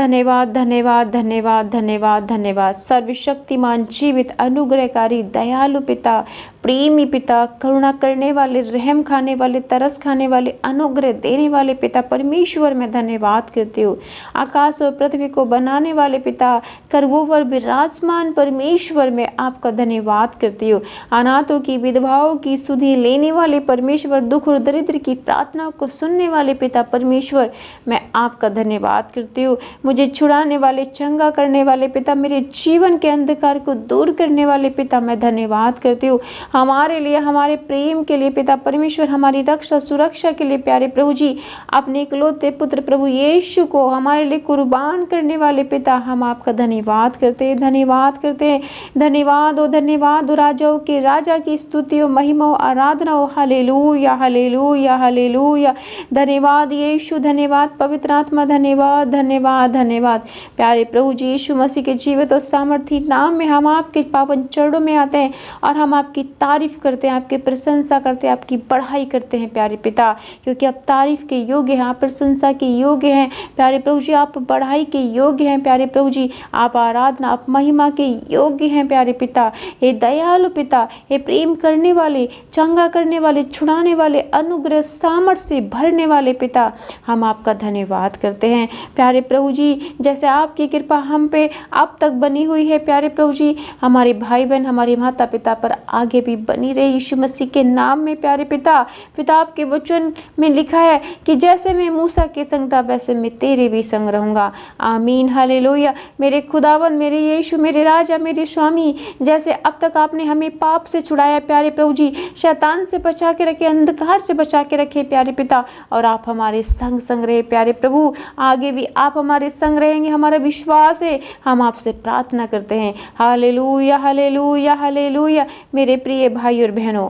धन्यवाद, धन्यवाद, धन्यवाद, धन्यवाद, धन्यवाद। सर्वशक्तिमान, जीवित, अनुग्रहकारी, दयालु पिता, प्रेमी पिता, करुणा करने वाले, रहम खाने वाले, तरस खाने वाले, अनुग्रह देने वाले पिता परमेश्वर, मैं धन्यवाद करती हूँ। आकाश और पृथ्वी को बनाने वाले पिता, करवों पर विराजमान परमेश्वर, मैं आपका धन्यवाद करती हूँ। अनाथों की, विधवाओं की सुधि लेने वाले परमेश्वर, दुख और दरिद्र की प्रार्थना को सुनने वाले पिता परमेश्वर, मैं आपका धन्यवाद करती हूँ। मुझे छुड़ाने वाले, चंगा करने वाले पिता, मेरे जीवन के अंधकार को दूर करने वाले पिता, मैं धन्यवाद करती हूँ। हमारे लिए, हमारे प्रेम के लिए पिता परमेश्वर, हमारी रक्षा सुरक्षा के लिए प्यारे प्रभु जी, अपने इकलौते पुत्र प्रभु यीशु को हमारे लिए कुर्बान करने वाले पिता, हम आपका धन्यवाद करते हैं, धन्यवाद करते हैं। धन्यवाद हो, धन्यवाद हो, राजाओं के राजा की स्तुति हो, महिमा हो, आराधना हो। Hallelujah, hallelujah, hallelujah. धन्यवाद यीशु, धन्यवाद पवित्र आत्मा, धन्यवाद, धन्यवाद, धन्यवाद। प्यारे प्रभु जी यीशु मसीह के जीवित और सामर्थी नाम में हम आपके पावन चरणों में आते हैं और हम आपकी तारीफ करते हैं, आपकी प्रशंसा करते हैं, आपकी बढ़ाई करते हैं प्यारे पिता, क्योंकि आप तारीफ के योग्य हैं, आप प्रशंसा के योग्य हैं प्यारे प्रभु जी, आप बढ़ाई के योग्य हैं प्यारे प्रभु जी, आप आराधना, आप महिमा के योग्य हैं प्यारे पिता। हे दयालु पिता, हे प्रेम करने वाले, चंगा करने वाले, छुड़ाने वाले, अनुग्रह सामर्थ्य से भरने वाले पिता, हम आपका धन्यवाद करते हैं प्यारे प्रभु जी। जैसे आपकी कृपा हम पे अब तक बनी हुई है प्यारे प्रभु जी, हमारे भाई बहन, हमारे माता पिता पर आगे भी बनी रहे यीशु मसीह के नाम में प्यारे पिता। पिता, आपके वचन में लिखा है कि जैसे मैं मूसा के संग था वैसे मैं तेरे भी संग रहूंगा। आमीन, हालेलुया। मेरे खुदावन, मेरे यीशु, मेरे राजा, मेरे स्वामी, जैसे अब तक आपने हमें पाप से छुड़ाया प्यारे प्रभु जी, शैतान से बचा के रखे, अंधकार से बचा के रखे प्यारे पिता, और आप हमारे संग संग रहे प्यारे प्रभु, आगे भी आप हमारे संग रहेंगे, हमारा विश्वास है। हम आपसे प्रार्थना करते हैं। Hallelujah, hallelujah, hallelujah. मेरे प्रिय भाई और बहनों,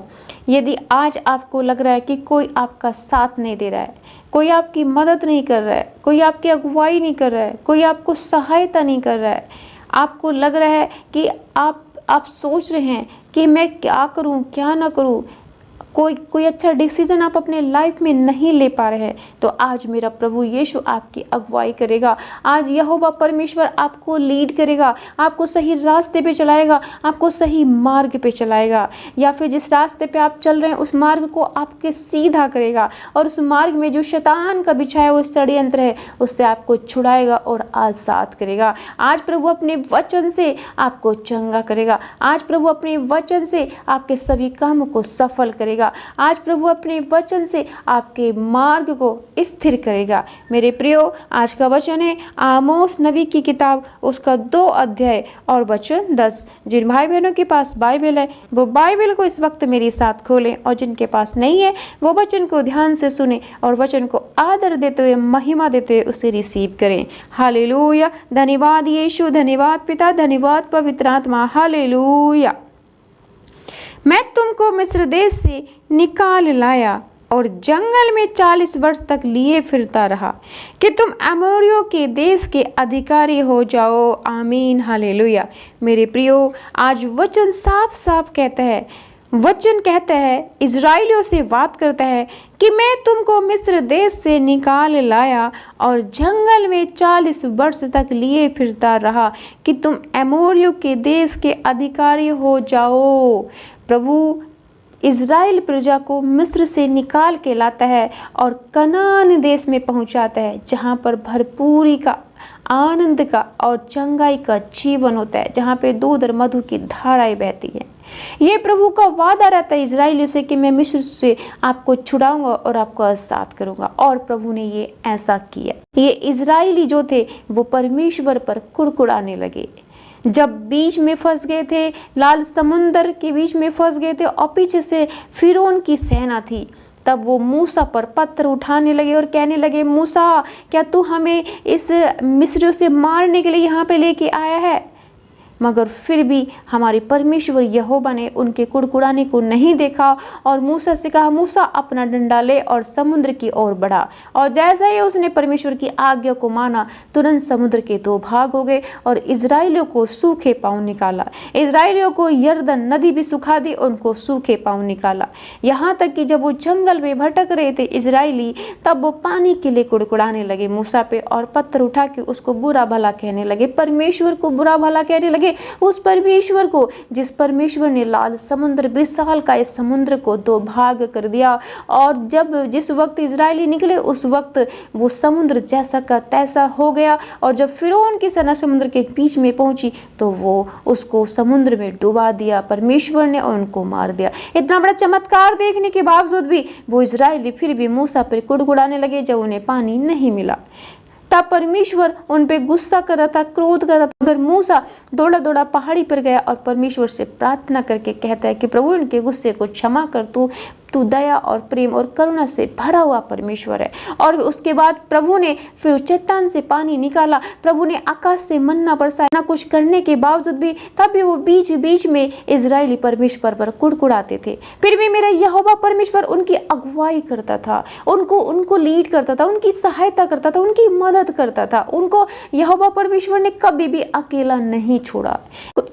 यदि आज आपको लग रहा है कि कोई आपका साथ नहीं दे रहा है, कोई आपकी मदद नहीं कर रहा है, कोई आपकी अगुवाई नहीं कर रहा है, कोई आपको सहायता नहीं कर रहा है, आपको लग रहा है कि आप सोच रहे हैं कि मैं क्या करूं, क्या ना करूं, कोई अच्छा डिसीजन आप अपने लाइफ में नहीं ले पा रहे हैं, तो आज मेरा प्रभु यीशु आपकी अगुवाई करेगा। आज यहोवा परमेश्वर आपको लीड करेगा, आपको सही रास्ते पे चलाएगा, आपको सही मार्ग पे चलाएगा, या फिर जिस रास्ते पे आप चल रहे हैं उस मार्ग को आपके सीधा करेगा, और उस मार्ग में जो शैतान का बिछाया हुआ षड्यंत्र है उससे आपको छुड़ाएगा और आज़ाद करेगा। आज प्रभु अपने वचन से आपको चंगा करेगा। आज प्रभु अपने वचन से आपके सभी कामों को सफल करेगा। आज प्रभु अपने वचन से आपके मार्ग को स्थिर करेगा। मेरे प्रियो, आज का वचन है आमोस नबी की किताब, उसका 2 अध्याय और वचन 10। जिन भाई बहनों के पास बाइबल है वो बाइबल को इस वक्त मेरे साथ खोलें, और जिनके पास नहीं है वो वचन को ध्यान से सुने और वचन को आदर देते हुए, महिमा देते हुए उसे रिसीव करें। हालेलुया। धन्यवाद यीशु, धन्यवाद पिता, धन्यवाद पवित्र आत्मा। हालेलुया। मैं तुमको मिस्र देश से निकाल लाया और जंगल में 40 वर्ष तक लिए फिरता रहा कि तुम अमोरियों के देश के अधिकारी हो जाओ। आमीन, हालेलुया। मेरे प्रियो, आज वचन साफ साफ कहता है, वचन कहता है, इजराइलियों से बात करता है कि मैं तुमको मिस्र देश से निकाल लाया और जंगल में 40 वर्ष तक लिए फिरता रहा कि तुम अमोरियों के देश के अधिकारी हो जाओ। प्रभु इज़राइल प्रजा को मिस्र से निकाल के लाता है और कनान देश में पहुंचाता है, जहां पर भरपूरी का, आनंद का और चंगाई का जीवन होता है, जहां पे दूध और मधु की धाराएं बहती हैं। ये प्रभु का वादा रहता है इज़राइलियों से कि मैं मिस्र से आपको छुड़ाऊंगा और आपको आज़ाद करूंगा, और प्रभु ने ये ऐसा किया। ये इज़राइली जो थे वो परमेश्वर पर कुड़कुड़ाने लगे। जब बीच में फंस गए थे, लाल समुंदर के बीच में फंस गए थे और पीछे से फिरौन की सेना थी, तब वो मूसा पर पत्थर उठाने लगे और कहने लगे, मूसा, क्या तू हमें इस मिस्रियों से मारने के लिए यहाँ पे लेके आया है? मगर फिर भी हमारे परमेश्वर यहोवा ने उनके कुड़कुड़ाने को नहीं देखा और मूसा से कहा, मूसा अपना डंडा ले और समुद्र की ओर बढ़ा। और जैसा ही उसने परमेश्वर की आज्ञा को माना, तुरंत समुद्र के 2 भाग हो गए और इजराइलियों को सूखे पांव निकाला। इजराइलियों को यरदन नदी भी सुखा दी, उनको सूखे पांव निकाला। यहाँ तक कि जब वो जंगल में भटक रहे थे इजराइली, तब वो पानी के लिए कुड़कुड़ाने लगे मूसा पे और पत्थर उठा के उसको बुरा भला कहने लगे, परमेश्वर को बुरा भला कहने लगे। उस परमेश्वर को, जिस परमेश्वर ने लाल समुद्र, विशाल का इस समुद्र को 2 भाग कर दिया। और जिस वक्त इजराइली निकले उस वक्त वो समुद्र जैसा का तैसा हो गया। और जब फिरौन की सेना समुद्र के बीच में पहुंची तो वो उसको समुद्र में डुबा दिया, परमेश्वर ने उनको मार दिया। इतना बड़ा चमत्कार देखने के बावजूद भी वो इजराइली फिर भी मूसा पर कुड़कुड़ाने लगे जब उन्हें पानी नहीं मिला। तब परमेश्वर उन पे गुस्सा कर रहा था, क्रोध कर रहा था। मगर मूसा दौड़ा दौड़ा पहाड़ी पर गया और परमेश्वर से प्रार्थना करके कहता है कि प्रभु इनके गुस्से को क्षमा कर, तू दया और प्रेम और करुणा से भरा हुआ परमेश्वर है। और उसके बाद प्रभु ने फिर चट्टान से पानी निकाला, प्रभु ने आकाश से मन्ना बरसाया। ना कुछ करने के बावजूद भी तब भी वो बीच बीच में इजरायली परमेश्वर पर कुड़कुड़ाते थे। फिर भी मेरा यहोवा परमेश्वर उनकी अगुवाई करता था, उनको लीड करता था, उनकी सहायता करता था, उनकी मदद करता था। उनको यहोवा परमेश्वर ने कभी भी अकेला नहीं छोड़ा।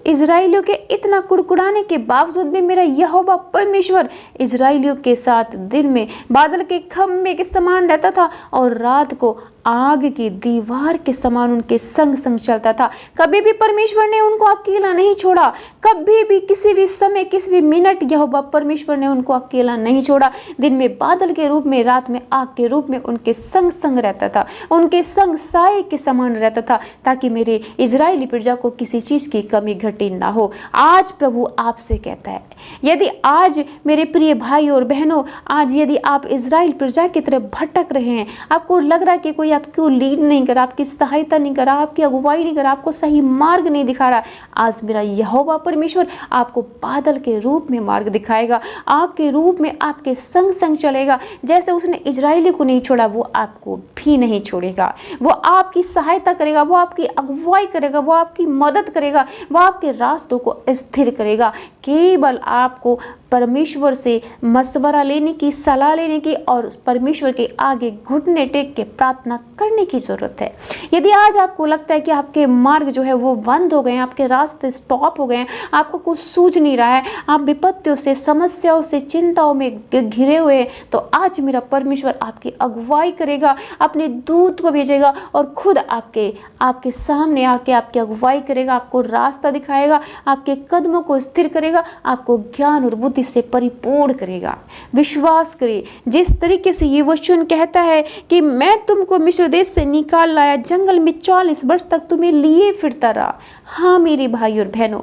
इजराइलियों के इतना कुड़कुड़ाने के बावजूद भी मेरा यहोवा परमेश्वर इजराइलियों के साथ दिन में बादल के खंभे के समान रहता था और रात को आग की दीवार के समान उनके संग संग चलता था। कभी भी परमेश्वर ने उनको अकेला नहीं छोड़ा, कभी भी किसी भी समय किसी भी मिनट यहोवा परमेश्वर ने उनको अकेला नहीं छोड़ा। दिन में बादल के रूप में, रात में आग के रूप में उनके संग संग रहता था, उनके संग साए के समान रहता था, ताकि मेरे इजरायली प्रजा को किसी चीज की कमी घटी ना हो। आज प्रभु आपसे कहता है, यदि आज मेरे प्रिय भाई और बहनों, आज यदि आप इजराइल प्रजा की तरफ भटक रहे हैं, आपको लग रहा है कि कोई आपको लीड नहीं कर रहा, आपकी सहायता नहीं कर रहा, आपकी अगुवाई नहीं कर रहा, आपको सही मार्ग नहीं दिखा रहा, आज मेरा यहोवा परमेश्वर आपको बादल के रूप में मार्ग दिखाएगा, आग के रूप में आपके संग संग चलेगा। जैसे उसने इजराइली को नहीं छोड़ा, वो आपको भी नहीं छोड़ेगा। वो आपकी सहायता करेगा, वो आपकी अगुवाई करेगा, वो आपकी मदद करेगा, वो आपके रास्तों को स्थिर करेगा। केवल आपको परमेश्वर से मशवरा लेने की, सलाह लेने की और परमेश्वर के आगे घुटने टेक के प्रार्थना करने की जरूरत है। यदि आज आपको लगता है कि आपके मार्ग जो है वो बंद हो गए हैं, आपके रास्ते स्टॉप हो गए हैं, आपको कुछ सूझ नहीं रहा है, आप विपत्तियों से, समस्याओं से, चिंताओं में घिरे हुए हैं, तो आज मेरा परमेश्वर आपकी अगुवाई करेगा, अपने दूत को भेजेगा और खुद आपके सामने आके आपकी अगुवाई करेगा, आपको रास्ता दिखाएगा, आपके कदमों को स्थिर करेगा, आपको ज्ञान और बुद्धि से परिपूर्ण करेगा। विश्वास करिए, जिस तरीके से ये वचन कहता है कि मैं तुमको मिस्र देश से निकाल लाया, जंगल में 40 वर्ष तक तुम्हें लिए फिरता रहा। हाँ मेरे भाई और बहनों,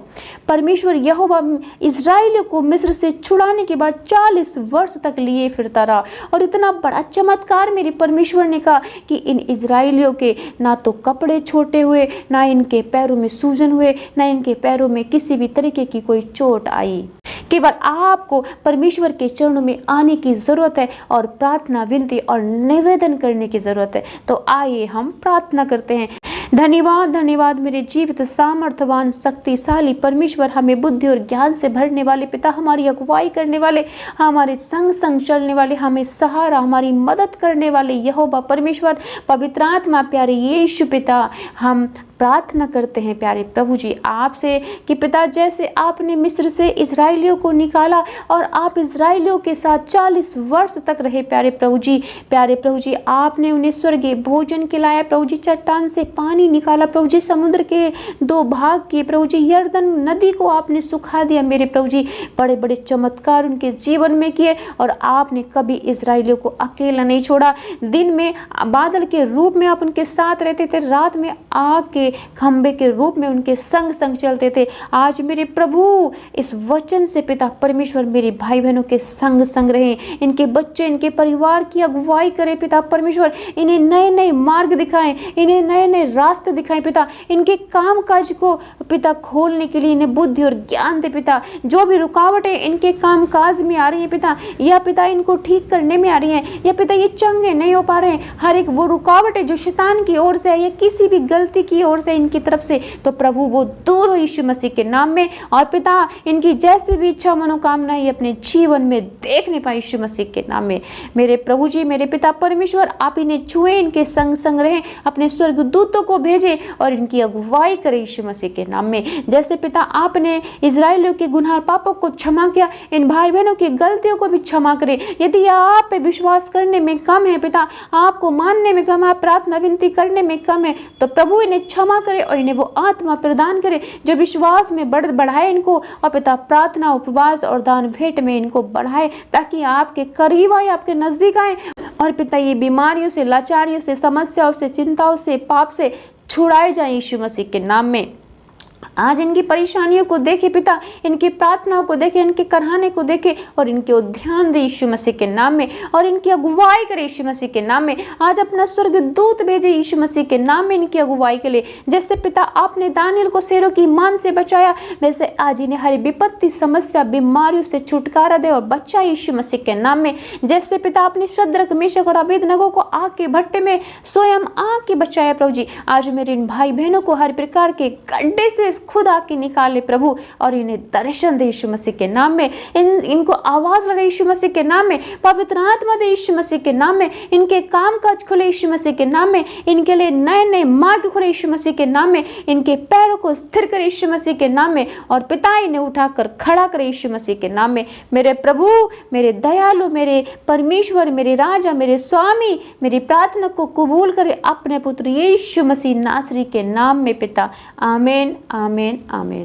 परमेश्वर यहोवा इजराइलियों को मिस्र से छुड़ाने के बाद 40 वर्ष तक लिए फिरता रहा। और इतना बड़ा चमत्कार मेरे परमेश्वर ने कहा कि इन इजराइलियों के ना तो कपड़े छोटे हुए, ना इनके पैरों में सूजन हुए, ना इनके पैरों में किसी भी तरीके की कोई चोट आई। केवल आपको परमेश्वर के चरणों में आने की जरूरत है और प्रार्थना, विनती और निवेदन करने की जरूरत है। तो आइए हम प्रार्थना करते हैं। धन्यवाद, धन्यवाद मेरे जीवित, सामर्थ्यवान, शक्तिशाली परमेश्वर, हमें बुद्धि और ज्ञान से भरने वाले पिता, हमारी अगुवाई करने वाले, हमारे संग संग चलने वाले, हमें सहारा, हमारी मदद करने वाले यहोवा परमेश्वर, पवित्र आत्मा, प्यारे यीशु पिता, हम प्रार्थना करते हैं प्यारे प्रभु जी आपसे कि पिता, जैसे आपने मिस्र से इजराइलियों को निकाला और आप इजराइलियों के साथ 40 वर्ष तक रहे प्यारे प्रभु जी, आपने उन्हें स्वर्गीय भोजन खिलाया प्रभु जी, चट्टान से पानी निकाला प्रभु जी, समुद्र के 2 भाग किए प्रभु जी, यरदन नदी को आपने सुखा दिया मेरे प्रभु जी, बड़े बड़े चमत्कार उनके जीवन में किए और आपने कभी इजराइलियों को अकेला नहीं छोड़ा। दिन में बादल के रूप में आप उनके साथ रहते थे, रात में आग के खंबे के रूप में उनके संग संग चलते थे। आज मेरे प्रभु इस वचन से पिता परमेश्वर मेरे भाई बहनों के संग संग रहे, इनके बच्चे, इनके परिवार की अगुवाई करें पिता परमेश्वर, इन्हें नए नए मार्ग दिखाएं, इन्हें नए नए रास्ते दिखाएं पिता, इनके काम काज को पिता खोलने के लिए इन्हें बुद्धि और ज्ञान दे पिता। जो भी रुकावटें इनके काम काज में आ रही है पिता, या पिता इनको ठीक करने में आ रही है, या पिता ये चंगे नहीं हो पा रहे हैं, हर एक वो रुकावटें जो शैतान की ओर से है या किसी भी गलती की ओर ओर से, इनकी तरफ से, तो प्रभु वो दूर हो यीशु मसीह के नाम में। और पिता इनकी जैसी भी इच्छा मनोकामना ये अपने जीवन में देख नहीं पाए यीशु मसीह के नाम में। मेरे प्रभु जी, मेरे पिता परमेश्वर, आप इन्हें छुए, इनके संग संग रहें, अपने स्वर्गदूतों को भेजें और इनकी अगुवाई करें यीशु मसीह के नाम में। जैसे पिता आपने इजराइलियों के गुनाह पापों को क्षमा किया, इन भाई बहनों की गलतियों को भी क्षमा करें। यदि आप पे विश्वास करने में कम है पिता, आपको मानने में कम, आप प्रार्थना विनती करने में कम है, तो प्रभु इन्हें क्षमा करे और इन्हें वो आत्मा प्रदान करे जो विश्वास में बढ़ाए इनको। और पिता प्रार्थना, उपवास और दान भेंट में इनको बढ़ाए, ताकि आपके करीब आए, आपके नजदीक आए। और पिता ये बीमारियों से, लाचारियों से, समस्याओं से, चिंताओं से, पाप से छुड़ाए जाए यीशु मसीह के नाम में। आज इनकी परेशानियों को देखे पिता, इनकी प्रार्थनाओं को देखे, इनके कराने को देखे और इनके ध्यान दे यीशु मसीह के नाम में, और इनकी अगुवाई करे यीशु मसीह के नाम में। आज अपना स्वर्गदूत भेजे यीशु मसीह के नाम में इनकी अगुवाई के लिए। जैसे पिता आपने दानियल को शेरों की मान से बचाया, वैसे आज इन्हें हर विपत्ति, समस्या, बीमारियों से छुटकारा दे और बचा यीशु मसीह के नाम में। जैसे पिता आपने शद्रक, मेशक और अबेदनगो को आग के भट्टे में स्वयं आग के बचाया प्रभु जी, आज मेरे इन भाई बहनों को हर प्रकार के गड्ढे से खुद आके निकाले प्रभु, और इन्हें दर्शन दे यीशु मसीह के नाम में। इनको आवाज लगे यीशु मसीह के नाम में, पवित्र आत्मा दे यीशु मसीह के नाम में, इनके काम काज खुले यीशु मसीह के नाम में, इनके लिए नए नए मार्ग खुले यीशु मसीह के नाम में, इनके पैरों को स्थिर करे यीशु मसीह के नाम में, और पिता इन्हें उठाकर खड़ा करे यीशु मसीह के नाम में। मेरे प्रभु, मेरे दयालु, मेरे परमेश्वर, मेरे राजा, मेरे स्वामी, मेरी प्रार्थना को कबूल करे अपने पुत्र यीशु मसीह नासरी के नाम में पिता। आमीन, आमीन, आमीन।